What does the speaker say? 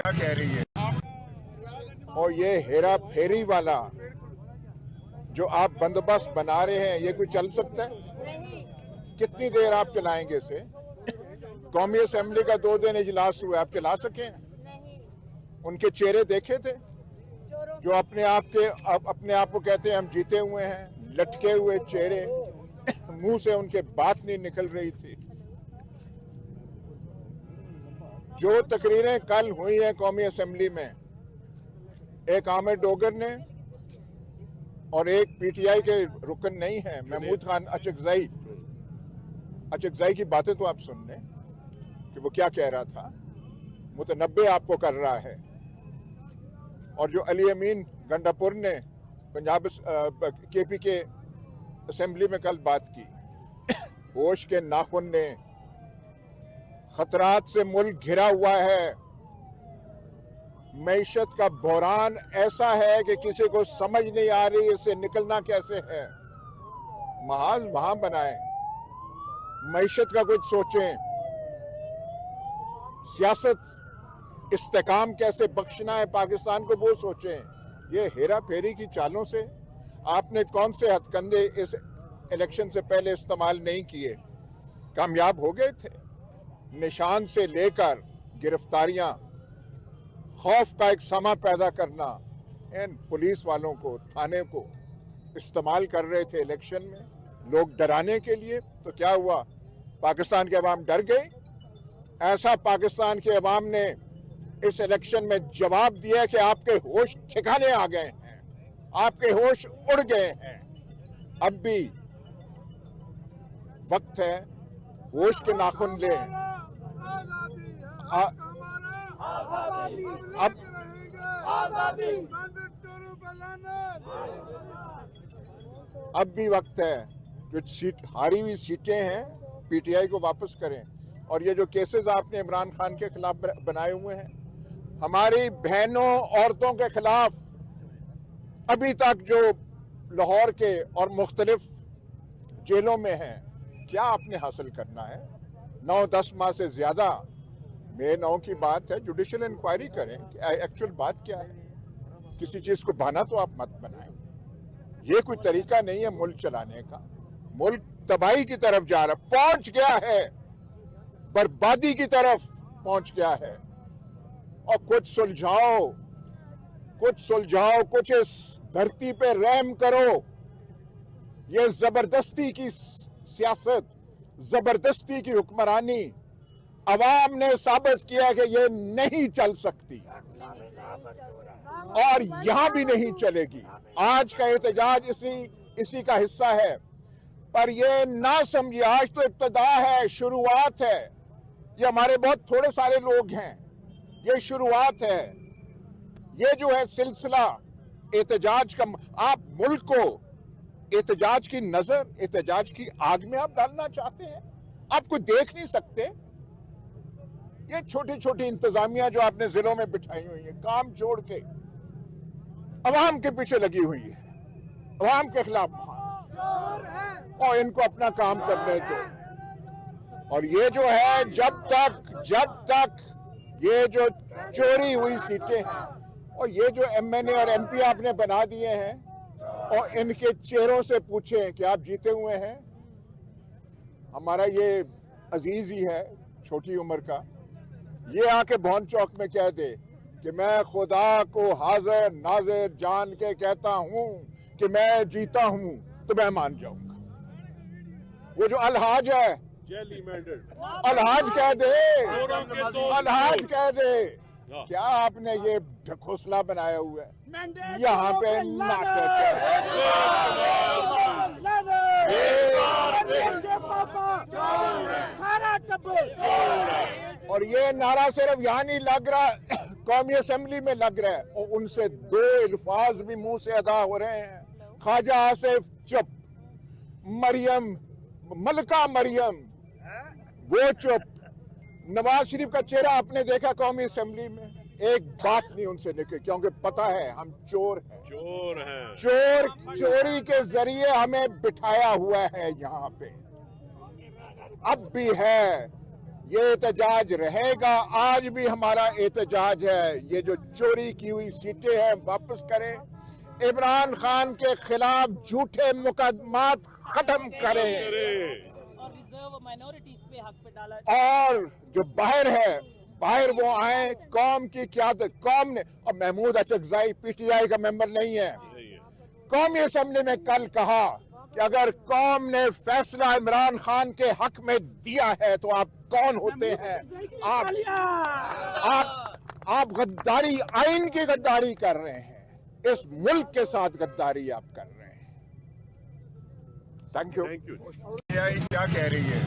क्या कह रही है? और ये हेरा फेरी वाला जो आप बंदोबस्त बना रहे हैं, ये कोई चल सकता है? कितनी देर आप चलाएंगे इसे? कौमी असेंबली का 2 दिन इजलास हुआ, आप चला सके? उनके चेहरे देखे थे जो अपने आप को कहते हैं हम जीते हुए हैं, लटके हुए चेहरे, मुंह से उनके बात नहीं निकल रही थी। जो तकरीरें कल हुई हैं कौमी असेंबली में, एक आमिर डोगर ने और एक पीटीआई के रुकन नहीं है महमूद खान अचकजाई की बातें तो आप सुन लें कि वो क्या कह रहा था, मुतनब्बे आपको कर रहा है। और जो अली अमीन गंडापुर ने पंजाब केपी के असेंबली में कल बात की, होश के नाखून ने, खतरात से मुल्क घिरा हुआ है, मईशत का बहरान ऐसा है कि किसी को समझ नहीं आ रही इससे निकलना कैसे है। महाज वहां बनाए, मईशत का कुछ सोचें, सियासत इस्तेकाम कैसे बख्शना है पाकिस्तान को वो सोचें। ये हेरा फेरी की चालों से आपने कौन से हथकंडे इस इलेक्शन से पहले इस्तेमाल नहीं किए? कामयाब हो गए थे। निशान से लेकर गिरफ्तारियां, खौफ का एक समा पैदा करना, इन पुलिस वालों को, थाने को इस्तेमाल कर रहे थे इलेक्शन में लोग डराने के लिए। तो क्या हुआ? पाकिस्तान के अवाम डर गए। ऐसा पाकिस्तान के अवाम ने इस इलेक्शन में जवाब दिया कि आपके होश ठिकाने आ गए हैं, आपके होश उड़ गए हैं। अब भी वक्त है, होश के नाखून लें। अब भी वक्त है, जो हारी हुई सीटें हैं पीटीआई को वापस करें। और ये जो केसेस आपने इमरान खान के खिलाफ बनाए हुए हैं, हमारी बहनों औरतों के खिलाफ अभी तक जो लाहौर के और मुख्तलिफ जेलों में हैं, क्या आपने हासिल करना है? 9-10 माह से ज्यादा मे 9 की बात है, जुडिशियल इंक्वायरी करें कि एक्चुअल बात क्या है। किसी चीज को बहाना तो आप मत बनाएं। ये कोई तरीका नहीं है मुल्क चलाने का। मुल्क तबाही की तरफ जा रहा, पहुंच गया है, बर्बादी की तरफ पहुंच गया है। और कुछ सुलझाओ, कुछ इस धरती पे रहम करो। ये जबरदस्ती की सियासत, जबरदस्ती की हुक्मरानी अवाम ने साबित किया कि ये नहीं चल सकती और यहां भी नहीं चलेगी। आज का एहतजाज इसी का हिस्सा है। पर ये ना समझिए, आज तो इब्तदा है, शुरुआत है। ये हमारे बहुत थोड़े सारे लोग हैं, ये शुरुआत है। ये जो है सिलसिला एहतजाज का, आप मुल्क को एहतजाज की नजर, एहतजाज की आग में आप डालना चाहते हैं? आप कुछ देख नहीं सकते? ये छोटी छोटी इंतजामिया जो आपने जिलों में बिठाई हुई है, काम छोड़ के अवाम के पीछे लगी हुई है, अवाम के खिलाफ, और इनको अपना काम करने दो। और ये जो है, जब तक ये जो चोरी हुई सीटें हैं और ये जो एमएनए और एमपी आपने बना दिए हैं, और इनके चेहरों से पूछें कि आप जीते हुए हैं। हमारा ये अजीज ही है छोटी उम्र का, ये आके भौन चौक में कह दे कि मैं खुदा को हाजिर नाजिर जान के कहता हूं कि मैं जीता हूं, तो मैं मान जाऊंगा। वो जो अलहाज है, अलहाज कह दे, क्या आपने ये घोंसला बनाया हुआ है? यहाँ पे नाटक है। और ये नारा सिर्फ यहाँ नहीं लग रहा, कौमी असेंबली में लग रहा है। और उनसे 2 अल्फाज भी मुंह से अदा हो रहे हैं, ख्वाजा आसिफ चुप, मलका मरियम वो चुप। नवाज शरीफ का चेहरा आपने देखा कौमी असेंबली में, एक बात नहीं उनसे निकली, क्योंकि पता है हम चोर हैं। चोरी के जरिए हमें बिठाया हुआ है यहाँ पे। अब भी है, ये एहतजाज रहेगा। आज भी हमारा एहतजाज है, ये जो चोरी की हुई सीटें हैं वापस करें, इमरान खान के खिलाफ झूठे मुकदमात खत्म करें और रिजर्व माइनॉरिटीज पे हक पे डाला। और जो बाहर है, बाहर वो आए, कौम की क्यादत, कौम ने, और महमूद अचकजाई पीटीआई का मेंबर नहीं है, कौमी असेंबली में कल कहा कि अगर कौम ने फैसला इमरान खान के हक में दिया है तो आप कौन होते हैं? आप गद्दारी, आइन की गद्दारी कर रहे हैं, इस मुल्क के साथ गद्दारी आप कर रहे हैं। Thank you. क्या कह रही है?